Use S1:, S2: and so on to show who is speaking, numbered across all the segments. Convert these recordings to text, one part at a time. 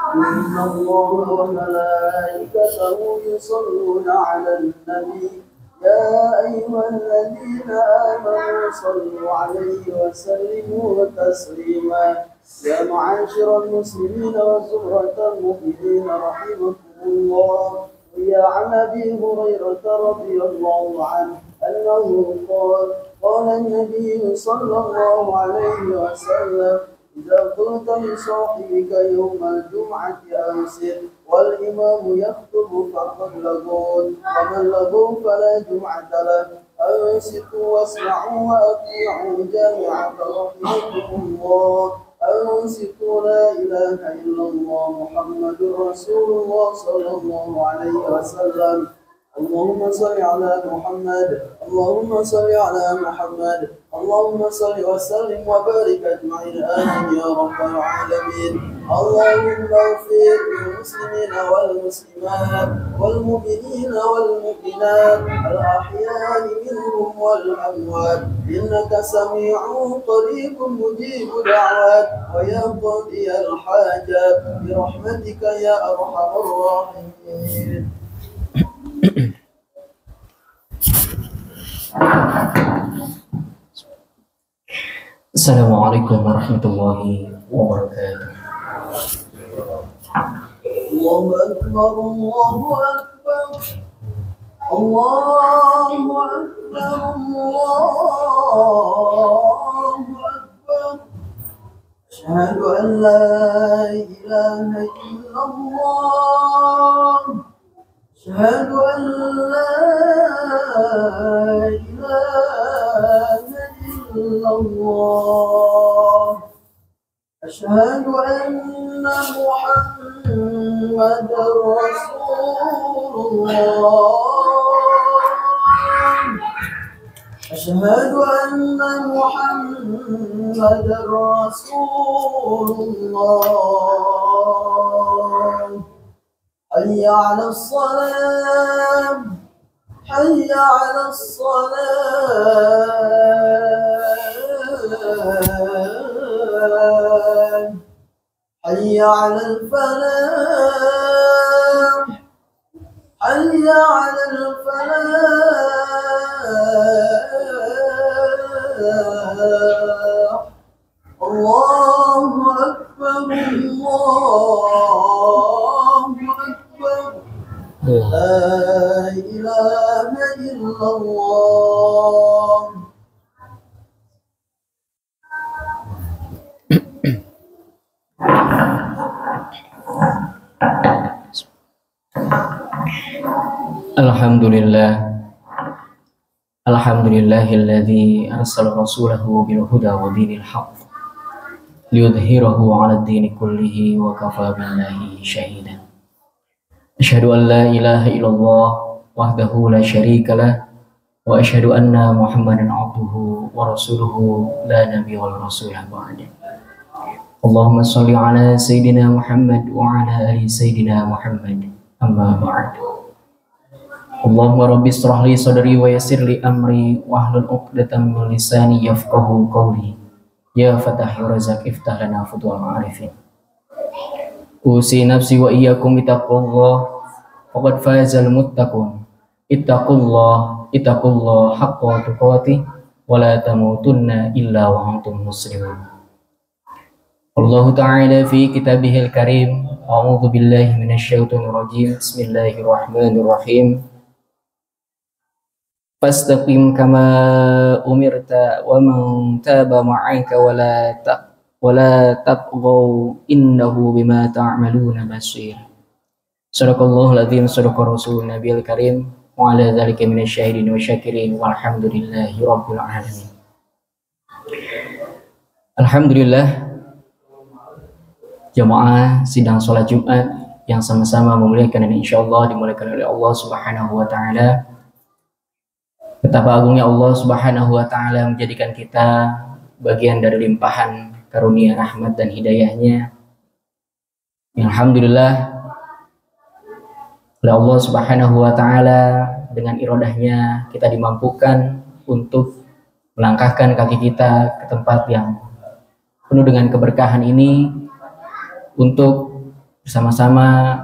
S1: إن الله وملائكته يصلون على النبي يا أيها الذين آمنوا صلوا عليه وسلموا تسليما. يا معاشر المسلمين وزمرة المؤمنين رحمكم الله، ويا عن أبي هريرة رضي الله عنه أنه قال النبي صلى الله عليه وسلم: إذا قلت لصاحبك يوم الجمعة أنصت والإمام يخطب فقد لغوا، ومن لغوا فلا جمعة له. أنصتوا واسمعوا وأطيعوا جامعة رحمكم الله. أنصتوا لا إله إلا الله محمد رسول الله صلى الله عليه وسلم. اللهم صل على محمد، اللهم صل على محمد، اللهم صل وسلم وبارك اجمعين آمين يا رب العالمين. اللهم اغفر للمسلمين والمسلمات والمؤمنين والمؤمنات الأحياء منهم والأموات، إنك سميع قريب مجيب دعوات ويقضي الحاجات برحمتك يا أرحم الراحمين.
S2: Assalamualaikum warahmatullahi wabarakatuh.
S1: Allahu Akbar, Allahu Akbar, Allahu Akbar, Allahu Akbar. Asyhadu an la ilaha illallah. Asyhadu an la ilaha illallah. Asyhadu anna Muhammadar Rasulullah. Asyhadu anna Muhammadar Rasulullah. Hayya 'alas salam, hayya 'alas salam, hayya 'alal falah, hayya 'alal falah. Allahu Akbar, Allahu Akbar. La ilaha illallah.
S2: Alhamdulillahilladzi arsala rasulahu bil huda wa dinil haqq liyudhhirahu 'alad dini kullihi wa kafa billahi shahidan. Asyhadu an la ilaha illallah wahdahu la syarika lah wa asyhadu anna Muhammadan 'abduhu wa rasuluhu la nabiyya wal rasulah ba'da. Allahumma shalli 'ala sayyidina Muhammad wa 'ala ali sayyidina Muhammad. Amma ba'd. Allahumma rabbi shrah li sadri wa yassir li amri wahlul 'uqdatam min lisani yafqahu qawli. Ya Fatah Razak iftah lana futuhal ma'arifin. Usi nafsi wa iyyakum bittaqwallah faqad fazal muttaqun. Ittaqullah haqqa tuqatih wa la tamutunna illa wa antum muslimun. Allah ta'ala fi kitabihil karim. A'udzu billahi minasyaitonir rajim. Bismillahirrahmanirrahim. Fastaqim kama umirta wa man taba ma'aka wa la tatghaw innahu bima ta'maluna basir. Sadaqallahul azim, sadaqa rasulun nabiyil karim wa ala dzalika minasyahidin wa syakirin walhamdulillahi rabbil alamin. Alhamdulillah, jamaah sidang sholat Jumat yang sama-sama memuliakan dan insyaallah dimuliakan oleh Allah Subhanahu wa taala. Betapa agungnya Allah Subhanahu wa taala menjadikan kita bagian dari limpahan karunia rahmat dan hidayahnya. Alhamdulillah, oleh Allah Subhanahu wa taala dengan iradahnya kita dimampukan untuk melangkahkan kaki kita ke tempat yang penuh dengan keberkahan ini untuk bersama-sama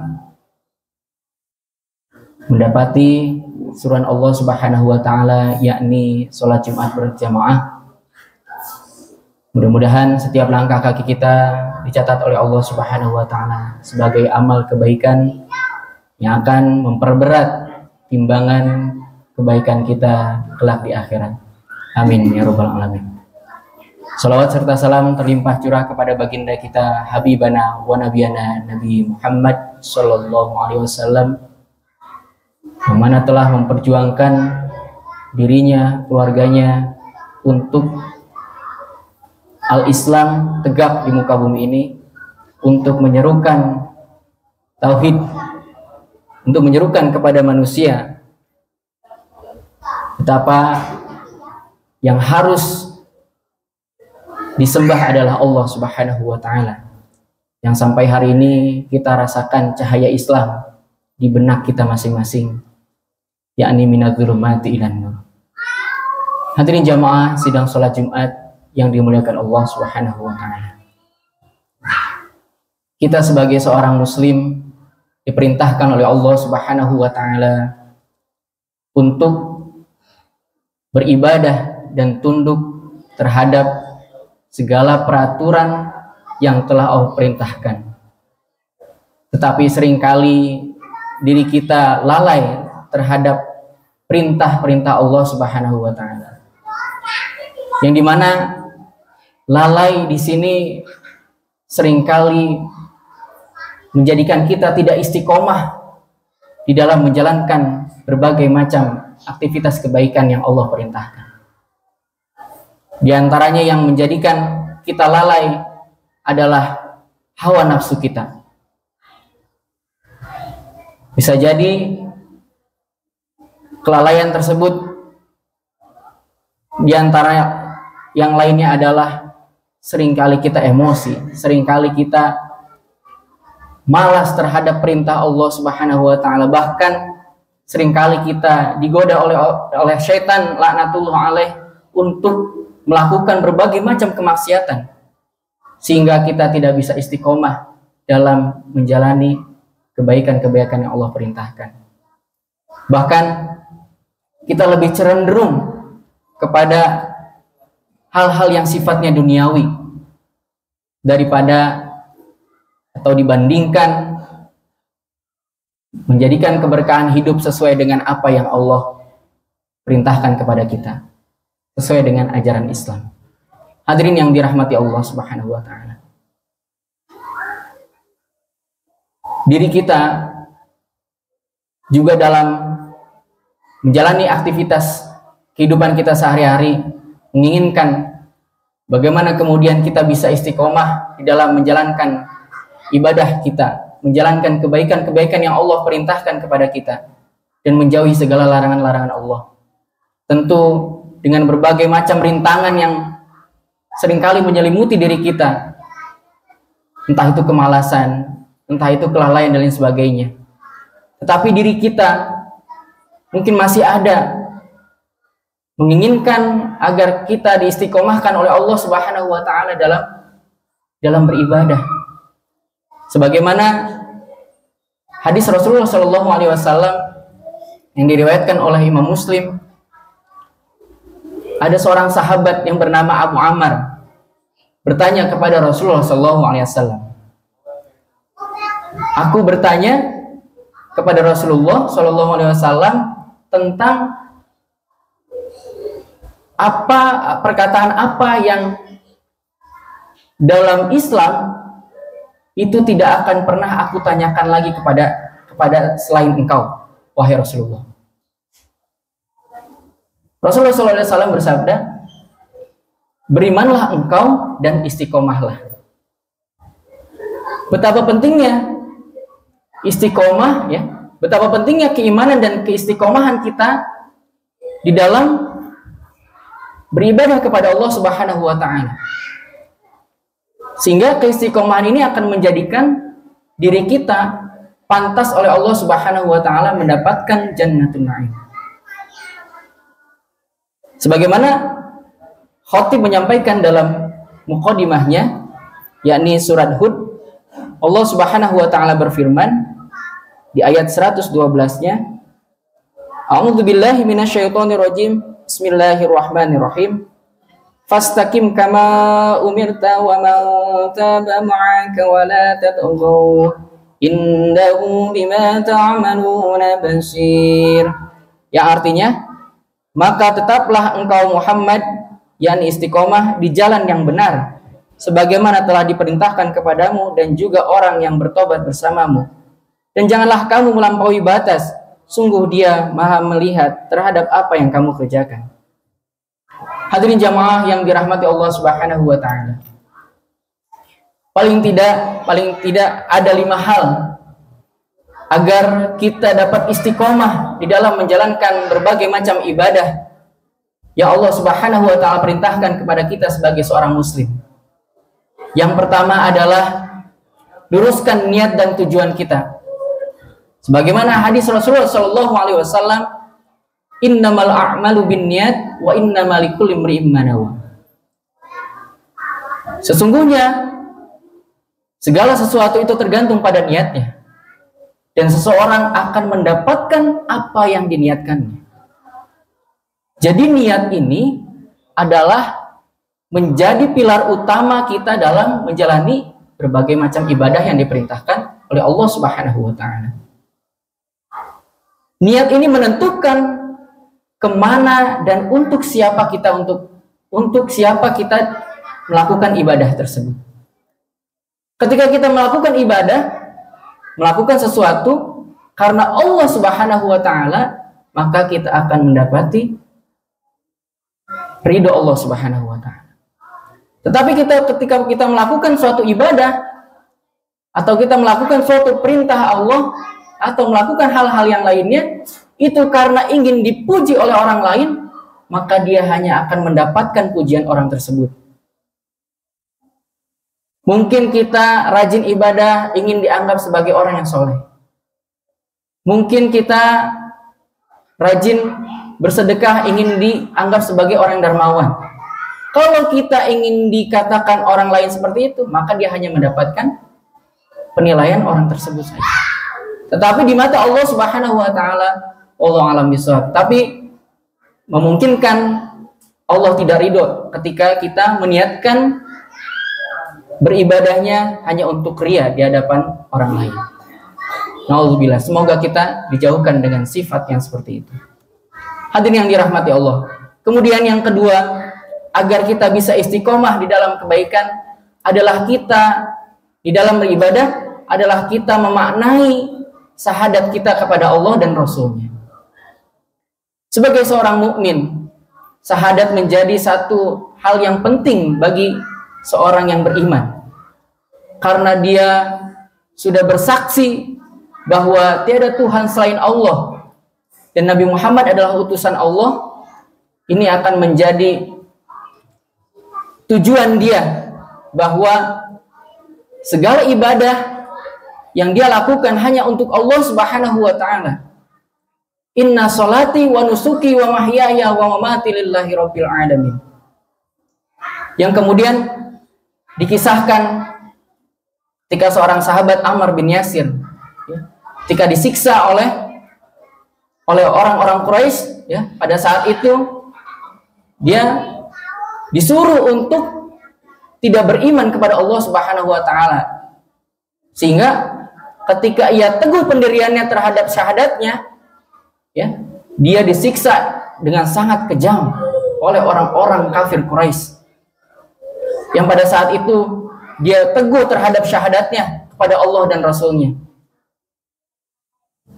S2: mendapati suruhan Allah Subhanahu wa taala, yakni sholat Jumat berjamaah. Mudah-mudahan setiap langkah kaki kita dicatat oleh Allah Subhanahu wa taala sebagai amal kebaikan yang akan memperberat timbangan kebaikan kita kelak di akhirat. Amin ya rabbal alamin. Salawat serta salam terlimpah curah kepada baginda kita Habibana wa Nabiyana Nabi Muhammad sallallahu alaihi wasallam, yang mana telah memperjuangkan dirinya, keluarganya untuk al-Islam tegak di muka bumi ini, untuk menyerukan tauhid, untuk menyerukan kepada manusia betapa yang harus disembah adalah Allah Subhanahu wa taala, yang sampai hari ini kita rasakan cahaya Islam di benak kita masing-masing, yakni minadz-dzulumati ilan nur. Hadirin jamaah sidang salat Jumat yang dimuliakan Allah Subhanahu wa taala. Kita sebagai seorang muslim diperintahkan oleh Allah Subhanahu wa taala untuk beribadah dan tunduk terhadap segala peraturan yang telah Allah perintahkan. Tetapi seringkali diri kita lalai terhadap perintah-perintah Allah Subhanahu wa taala. Yang dimana lalai di sini seringkali menjadikan kita tidak istiqomah di dalam menjalankan berbagai macam aktivitas kebaikan yang Allah perintahkan. Di antaranya yang menjadikan kita lalai adalah hawa nafsu kita. Bisa jadi kelalaian tersebut di antara yang lainnya adalah seringkali kita emosi, seringkali kita malas terhadap perintah Allah Subhanahu wa taala, bahkan seringkali kita digoda oleh syaitan laknatullah alaih untuk melakukan berbagai macam kemaksiatan, sehingga kita tidak bisa istiqomah dalam menjalani kebaikan-kebaikan yang Allah perintahkan. Bahkan kita lebih cenderung kepada hal-hal yang sifatnya duniawi daripada atau dibandingkan menjadikan keberkahan hidup sesuai dengan apa yang Allah perintahkan kepada kita, sesuai dengan ajaran Islam. Hadirin yang dirahmati Allah Subhanahu wa taala. Diri kita juga dalam menjalani aktivitas kehidupan kita sehari-hari menginginkan bagaimana kemudian kita bisa istiqomah di dalam menjalankan ibadah kita, menjalankan kebaikan-kebaikan yang Allah perintahkan kepada kita, dan menjauhi segala larangan-larangan Allah. Tentu dengan berbagai macam rintangan yang seringkali menyelimuti diri kita, entah itu kemalasan, entah itu kelalaian dan lain sebagainya. Tetapi diri kita mungkin masih ada menginginkan agar kita diistiqomahkan oleh Allah Subhanahu wa taala dalam beribadah. Sebagaimana hadis Rasulullah Shallallahu alaihi wasallam yang diriwayatkan oleh Imam Muslim, ada seorang sahabat yang bernama Abu Ammar bertanya kepada Rasulullah Shallallahu alaihi wasallam. Aku bertanya kepada Rasulullah Shallallahu alaihi wasallam tentang perkataan apa yang dalam Islam itu tidak akan pernah aku tanyakan lagi kepada selain engkau, wahai Rasulullah. Rasulullah SAW bersabda, berimanlah engkau dan istiqomahlah. Betapa pentingnya istiqomah, ya, betapa pentingnya keimanan dan keistiqomahan kita di dalam beribadah kepada Allah Subhanahu wa taala. Sehingga keistiqomahan ini akan menjadikan diri kita pantas oleh Allah Subhanahu wa taala mendapatkan Jannatul Na'im. Sebagaimana Khatib menyampaikan dalam muqaddimahnya, yakni surat Hud, Allah Subhanahu wa taala berfirman di ayat 112-nya, A'udzu billahi minasyaitonir rajim. Bismillahirrahmanirrahim. Fastaqim kama umirta wa man taba ma'aka wa la tatghaw innahu bima ta'maluna basir. Yang artinya, maka tetaplah engkau Muhammad, yakni istiqomah di jalan yang benar, sebagaimana telah diperintahkan kepadamu dan juga orang yang bertobat bersamamu. Dan janganlah kamu melampaui batas, sungguh Dia Maha melihat terhadap apa yang kamu kerjakan. Hadirin jamaah yang dirahmati Allah Subhanahu wa taala. Paling tidak ada 5 hal agar kita dapat istiqomah di dalam menjalankan berbagai macam ibadah yang Allah Subhanahu wa taala perintahkan kepada kita sebagai seorang muslim. Yang pertama adalah luruskan niat dan tujuan kita. Sebagaimana hadis Rasulullah sallallahu alaihi wasallam, innamal a'malu binniyat wa innamal likulli imri'in ma nawa. Sesungguhnya segala sesuatu itu tergantung pada niatnya, dan seseorang akan mendapatkan apa yang diniatkannya. Jadi niat ini adalah menjadi pilar utama kita dalam menjalani berbagai macam ibadah yang diperintahkan oleh Allah Subhanahu wa taala. Niat ini menentukan kemana dan untuk siapa kita melakukan ibadah tersebut. Ketika kita melakukan ibadah, melakukan sesuatu karena Allah Subhanahu wa taala, maka kita akan mendapati ridho Allah Subhanahu wa taala. Tetapi ketika kita melakukan suatu ibadah atau kita melakukan suatu perintah Allah atau melakukan hal-hal yang lainnya, itu karena ingin dipuji oleh orang lain, maka dia hanya akan mendapatkan pujian orang tersebut. Mungkin kita rajin ibadah ingin dianggap sebagai orang yang soleh. Mungkin kita rajin bersedekah ingin dianggap sebagai orang dermawan. Kalau kita ingin dikatakan orang lain seperti itu, maka dia hanya mendapatkan penilaian orang tersebut saja. Tetapi di mata Allah Subhanahu wa taala, Allah alam bisawab, tapi memungkinkan Allah tidak ridho ketika kita meniatkan beribadahnya hanya untuk ria di hadapan orang lain. Nauzubillah, semoga kita dijauhkan dengan sifat yang seperti itu. Hadirin yang dirahmati Allah. Kemudian yang kedua, agar kita bisa istiqomah di dalam kebaikan adalah kita di dalam beribadah adalah kita memaknai syahadat kita kepada Allah dan Rasul-Nya. Sebagai seorang mukmin, syahadat menjadi satu hal yang penting bagi seorang yang beriman. Karena dia sudah bersaksi bahwa tiada Tuhan selain Allah dan Nabi Muhammad adalah utusan Allah. Ini akan menjadi tujuan dia bahwa segala ibadah yang dia lakukan hanya untuk Allah Subhanahu wa taala. Inna sholati wa nusuki wa mahyaya wa mamati lillahi rabbil alamin. Yang kemudian dikisahkan ketika seorang sahabat Ammar bin Yasir, ketika disiksa oleh orang-orang Quraisy, pada saat itu dia disuruh untuk tidak beriman kepada Allah Subhanahu wa taala. Sehingga ketika ia teguh pendiriannya terhadap syahadatnya, dia disiksa dengan sangat kejam oleh orang-orang kafir Quraisy. Yang pada saat itu dia teguh terhadap syahadatnya kepada Allah dan Rasul-Nya.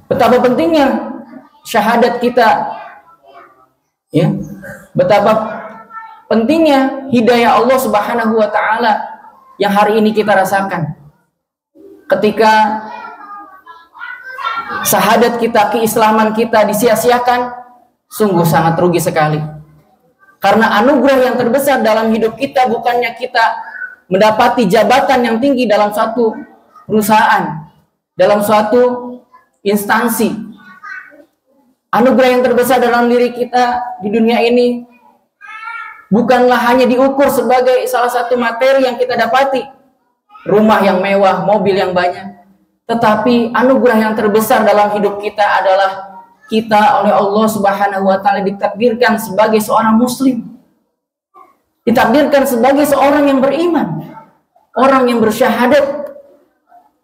S2: Betapa pentingnya syahadat kita, betapa pentingnya hidayah Allah Subhanahu wa taala yang hari ini kita rasakan. Ketika syahadat kita, keislaman kita disia-siakan, sungguh sangat rugi sekali. Karena anugerah yang terbesar dalam hidup kita bukannya kita mendapati jabatan yang tinggi dalam suatu perusahaan, dalam suatu instansi. Anugerah yang terbesar dalam diri kita di dunia ini bukanlah hanya diukur sebagai salah satu materi yang kita dapati, rumah yang mewah, mobil yang banyak, tetapi anugerah yang terbesar dalam hidup kita adalah kita oleh Allah Subhanahu wa taala ditakdirkan sebagai seorang muslim. Ditakdirkan sebagai seorang yang beriman, orang yang bersyahadat,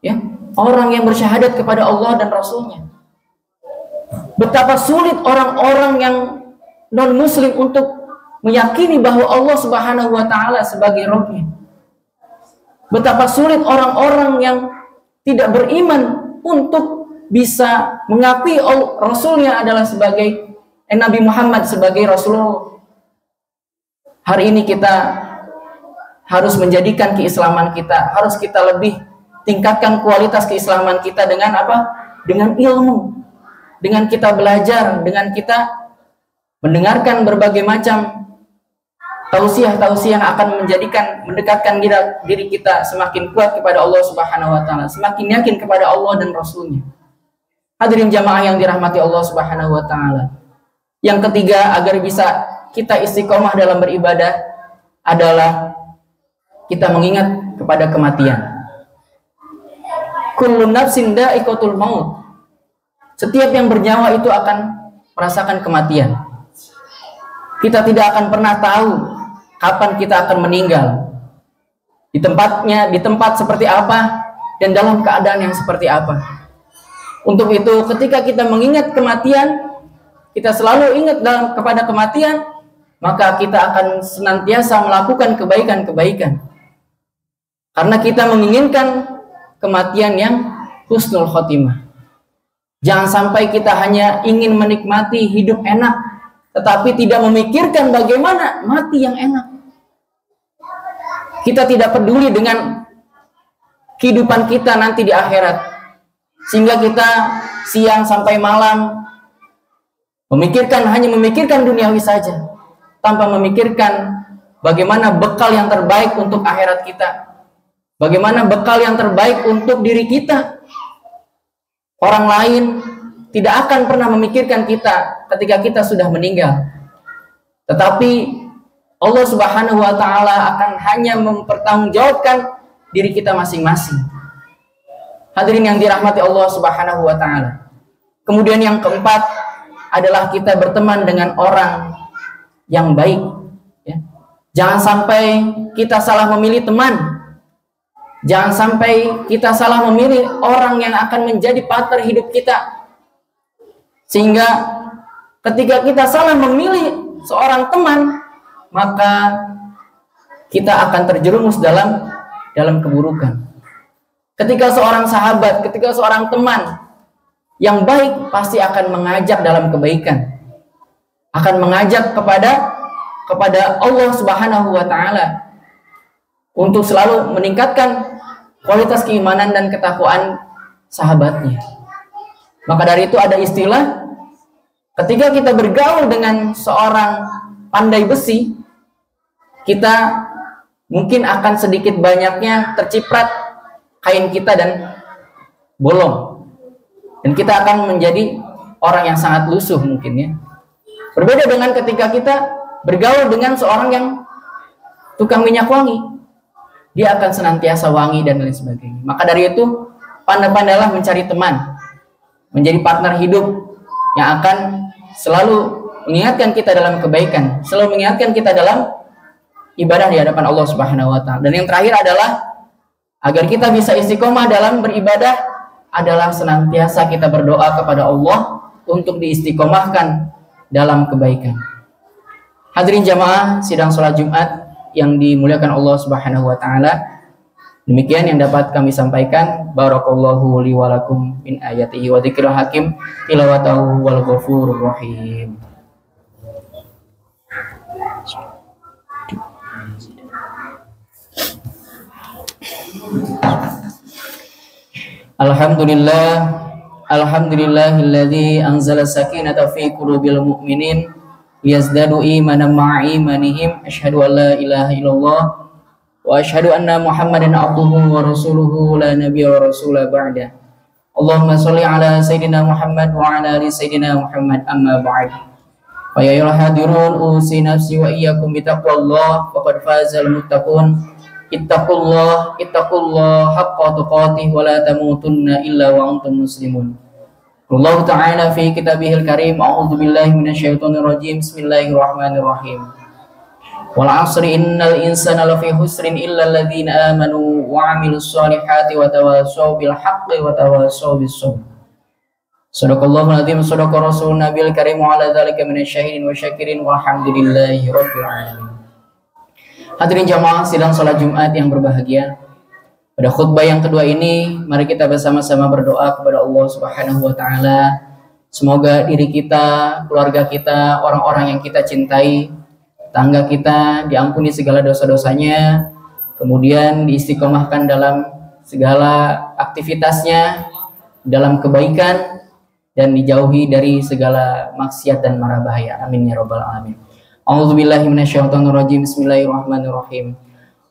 S2: ya, orang yang bersyahadat kepada Allah dan Rasulnya. Betapa sulit orang-orang yang non-muslim untuk meyakini bahwa Allah Subhanahu wa taala sebagai Rabb-Nya. Betapa sulit orang-orang yang tidak beriman untuk bisa mengakui Rasulnya adalah sebagai Nabi Muhammad sebagai Rasulullah. Hari ini kita harus menjadikan keislaman kita, harus kita lebih tingkatkan kualitas keislaman kita dengan apa? Dengan ilmu, dengan kita belajar, dengan kita mendengarkan berbagai macam tausiah-tausiah yang akan mendekatkan diri kita semakin kuat kepada Allah Subhanahu wa taala, semakin yakin kepada Allah dan Rasulnya. Hadirin jamaah yang dirahmati Allah Subhanahu wa taala. Yang ketiga, agar bisa kita istiqomah dalam beribadah adalah kita mengingat kepada kematian. Kullu nafsin dha'iqatul maut. Setiap yang bernyawa itu akan merasakan kematian. Kita tidak akan pernah tahu kapan kita akan meninggal, di tempat seperti apa, dan dalam keadaan yang seperti apa. Untuk itu, ketika kita mengingat kematian, kita selalu ingat kepada kematian, maka kita akan senantiasa melakukan kebaikan-kebaikan. Karena kita menginginkan kematian yang husnul khotimah. Jangan sampai kita hanya ingin menikmati hidup enak, tetapi tidak memikirkan bagaimana mati yang enak. Kita tidak peduli dengan kehidupan kita nanti di akhirat, sehingga kita siang sampai malam hanya memikirkan duniawi saja, tanpa memikirkan bagaimana bekal yang terbaik untuk akhirat kita, bagaimana bekal yang terbaik untuk diri kita. Orang lain tidak akan pernah memikirkan kita ketika kita sudah meninggal, tetapi Allah Subhanahu wa taala akan hanya mempertanggungjawabkan diri kita masing-masing. Hadirin yang dirahmati Allah Subhanahu wa taala. Kemudian yang keempat adalah kita berteman dengan orang yang baik, ya. Jangan sampai kita salah memilih teman. Jangan sampai kita salah memilih orang yang akan menjadi partner hidup kita. Sehingga ketika kita salah memilih seorang teman, maka kita akan terjerumus dalam keburukan. Ketika seorang sahabat, ketika seorang teman yang baik pasti akan mengajak dalam kebaikan, akan mengajak kepada Allah Subhanahu wa taala untuk selalu meningkatkan kualitas keimanan dan ketakwaan sahabatnya. Maka dari itu ada istilah, ketika kita bergaul dengan seorang pandai besi, kita mungkin akan sedikit banyaknya terciprat kain kita dan bolong, dan kita akan menjadi orang yang sangat lusuh mungkin, ya. Berbeda dengan ketika kita bergaul dengan seorang yang tukang minyak wangi, dia akan senantiasa wangi dan lain sebagainya. Maka dari itu, pandai-pandailah mencari teman, menjadi partner hidup yang akan selalu mengingatkan kita dalam kebaikan, selalu mengingatkan kita dalam ibadah di hadapan Allah Subhanahu wa taala. Dan yang terakhir adalah agar kita bisa istiqomah dalam beribadah adalah senantiasa kita berdoa kepada Allah untuk diistiqomahkan dalam kebaikan. Hadirin jamaah sidang salat Jumat yang dimuliakan Allah Subhanahu wa taala, demikian yang dapat kami sampaikan. Barakallahu li wa lakum min ayatihi wa dzikril hakim tilawatahu wal ghafurur rahim. Alhamdulillahilladzi anzala sakinata fi qulubil mu'minin liyazdadu imanan ma'a imanihim. Asyhadu an la ilaha illallah wa asyhadu anna Muhammadan abduhu wa rasuluhu la nabiyya wa rasula ba'da. Allahumma sholli ala sayyidina Muhammad wa ala ali sayyidina Muhammad, amma ba'd. Fa ya ayyuhal hadirun usi nafsi wa iyyakum bittaqwallah faqad fazal muttaqun. Ittaqullah haqqa tuqatih wa la tamutunna illa wa antum muslimun. Allah Ta'ala fi kitabihil karim. A'udzu billahi minasyaitonir rajim. Bismillahirrahmanirrahim. Wal 'asri innal insana lafi husrin illa alladzina amanu wa 'amilus solihati wa tawassaw bil haqqi wa tawassaw bis sabr. Shadaqallahul azim, shadaqa rasulun nabiyil karim wa ala dzalika minasyahidin wa syakirin walhamdulillahi rabbil alamin. Hadirin jamaah sidang salat Jumat yang berbahagia. Pada khutbah yang kedua ini, mari kita bersama-sama berdoa kepada Allah Subhanahu wa taala. Semoga diri kita, keluarga kita, orang-orang yang kita cintai, tangga kita diampuni segala dosa-dosanya, kemudian diistiqomahkan dalam segala aktivitasnya, dalam kebaikan, dan dijauhi dari segala maksiat dan mara bahaya. Amin ya rabbal alamin. A'udzubillahi minasyaitonirrajim. Bismillahirrahmanirrahim.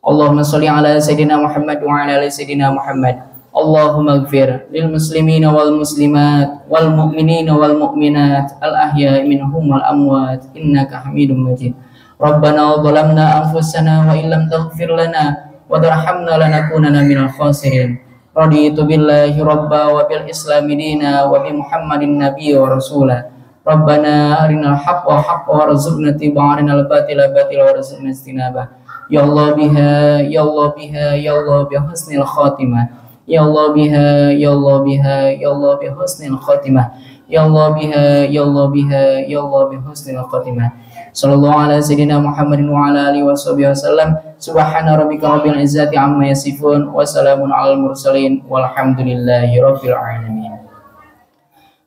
S2: Allahumma sholli ala sayyidina Muhammad wa ala ali sayyidina Muhammad. Allahumma ighfir lil muslimina wal muslimat wal mu'minina wal mu'minat al ahya'i minhum wal amwat innaka Hamidum Majid. Rabbana zalamna anfusana wa illam taghfir lana wa tarhamna lanakunanna minal khasirin. Raditu billahi rabba wa bil islami dina wa bi Muhammadin nabiyya wa rasula. Rabbana arinal haqqa haqqa warzuqna ittiba'ah arinal batila batila warzuqna ijtinabah. Ya Allah biha, ya Allah biha, ya Allah bi husnil khatimah. Ya Allah biha, ya Allah biha, ya Allah bi husnil khatimah. Ya Allah biha, ya Allah biha, ya Allah bi husnil khatimah. Sallallahu ala sayyidina Muhammadin wa ala alihi washabihi wasallam. Subhana rabbika rabbil izzati amma yasifun wa salamun alal mursalin walhamdulillahi rabbil alamin.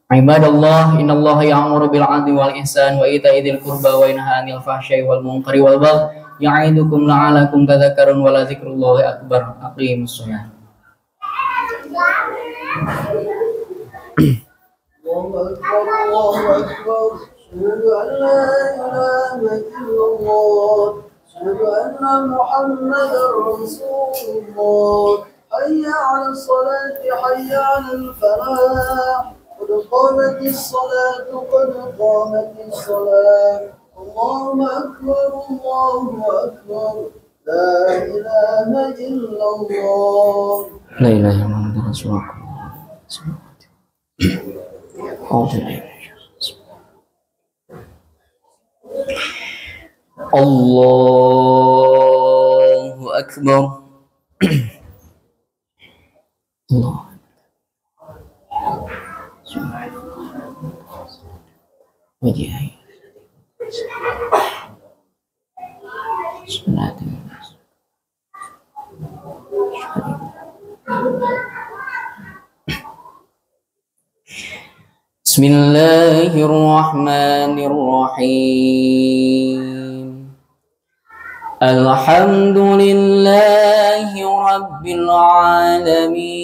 S2: Ibadallah, innallaha ya'muru bil 'adli wal ihsan wa ita'i dzil qurba wa yanha 'anil fahsya'i wal munkari wal baghi ya'idukum la'alakum tadhakkarun wa la dzikrullahi akbar. Aqimus shalah.
S1: Allahu akbar. Asyhadu an la ilaha illallah. Asyhadu anna Muhammadar Rasulullah. Hayya 'alas salati, hayya 'alal falah. Qad qamatis salatu, qad qamatis salat. Allahu akbar, Allahu akbar. La ilaha illallah.
S2: La ilaha illallah Rasulullah. Allahu akbar. Allah. Wajah. Bismillahirrahmanirrahim. Alhamdulillahi rabbil alamin.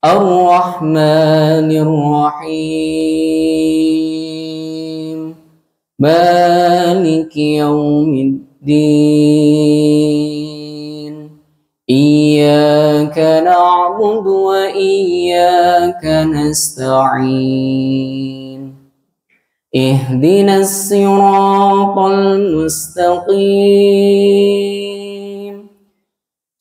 S2: Ar-Rahmanir Rahim. Maliki yaumiddin. Iyyaka na'budu wa iyyaka nasta'in. Ihdinas siratal mustaqim.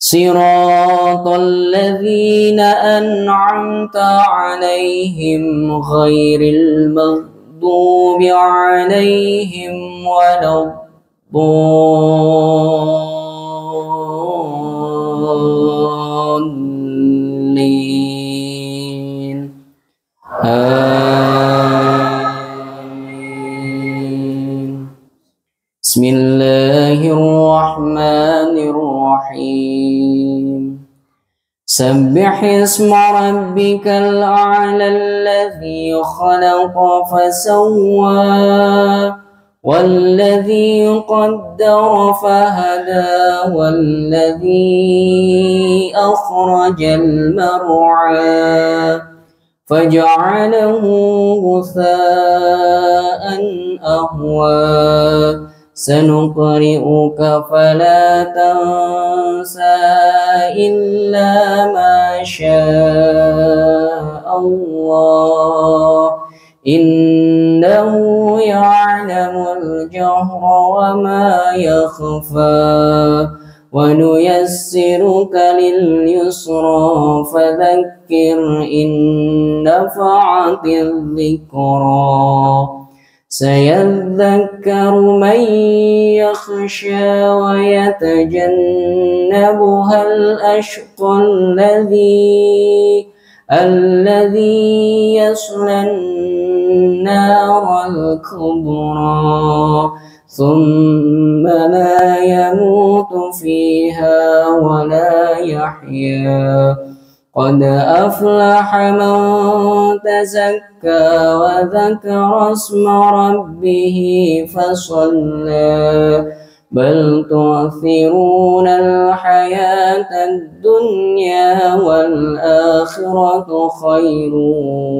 S2: Siratal ladzina an'amta 'alaihim ghairil maghdubi 'alaihim waladdallin. Amin. Bismillahirrahmanirrahim. Sabbih isma rabbikal a'la alladhi khalaqa fasawwa walladhi qaddara fahada walladhi akhrajal mar'a faj'alahu ghutha'an ahwa. Sanuqri'uka fala tansa illa ma syaa Allah إنه يعلم الجهر وما يخفى ونيسرك لليسرى فذكر إن نفعت الذكرى سيذكر من يخشى ويتجنبها الأشقى الذي يصلى النار الكبرى ثم لا يموت فيها ولا يحيا قد أفلح من تزكى وذكر اسم ربه فصلى بل تؤثرون الحياة الدنيا والآخرة خير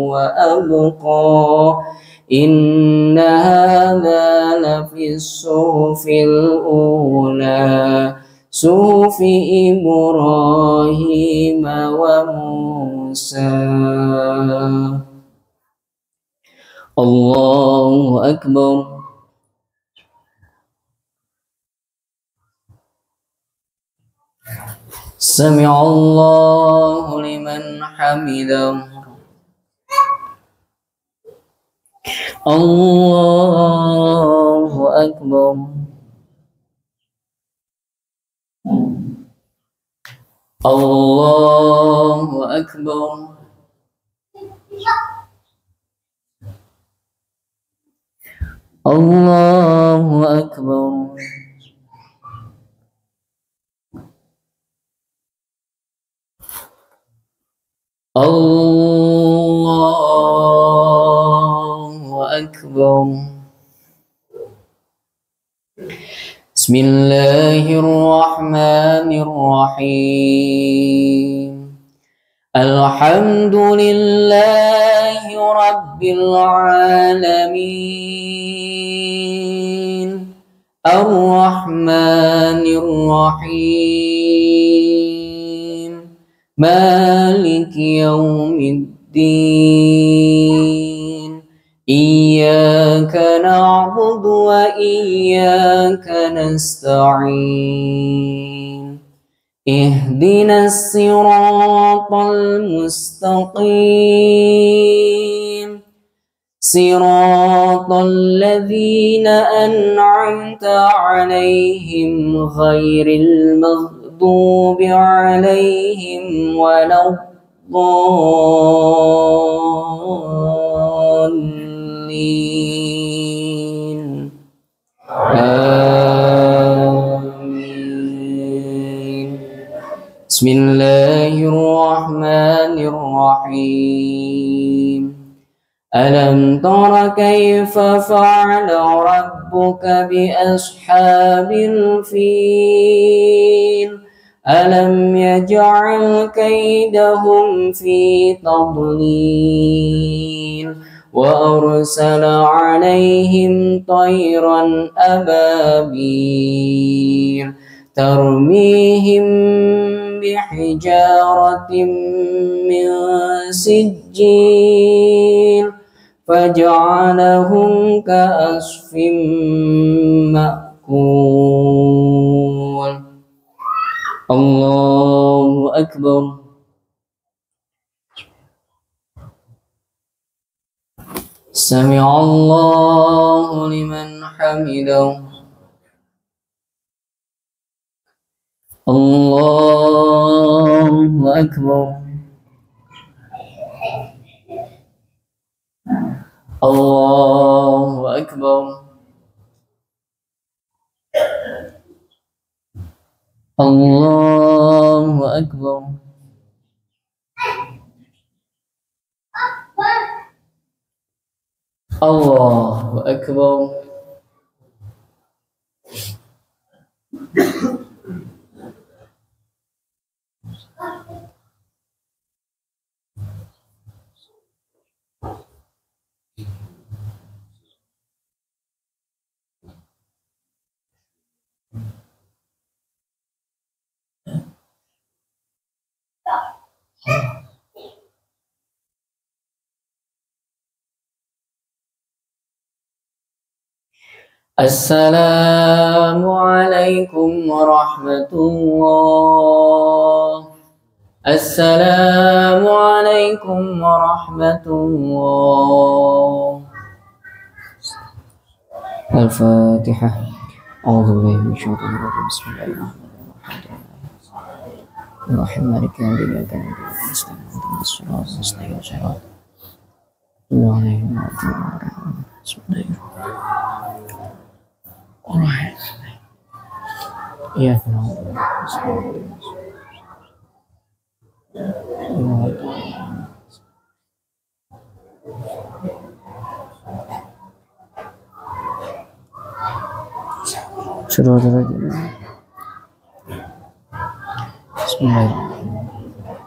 S2: وأبقى إن هذا لفي الصحف الأولى صحف إبراهيم وموسى. الله أكبر. سمع الله لمن حمده. الله أكبر. الله أكبر. الله أكبر. الله أكبر. بسم الله الرحمن الرحيم. الحمد لله رب العالمين الرحمن الرحيم مالك يوم الدين إياك نعبد وإياك نستعين اهدنا الصراط المستقيم صراط الذين أنعمت عليهم غير المغضوب عليهم ولا الضالين آمين. بسم الله الرحمن الرحيم. ألم تر كيف فعل ربك بأصحاب الفيل ألم يجعل كيدهم في تضليل وأرسل عليهم طيرا أبابيل ترميهم بحجارة من سجيل فجعلهم كعصف مأكول. الله أكبر. سمع الله لمن حمده. الله أكبر. الله أكبر. الله أكبر. الله أكبر. Assalamualaikum warahmatullah. Assalamualaikum warahmatullah. Al-Fatihah. A'udzu billahi minasyaitonir rajim. Bismillahirrahmanirrahim. Maliki yaumiddin. Iyyaka na'budu wa iyyaka nasta'in. Ihdinas siratal mustaqim. Bismillahirrahmanirrahim.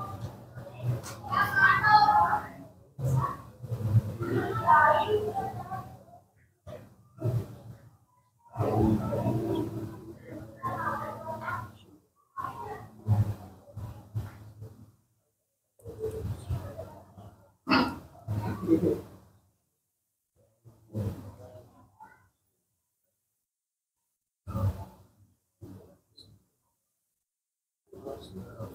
S2: Iyyaka na'budu wa Bismillahirrahmanirrahim.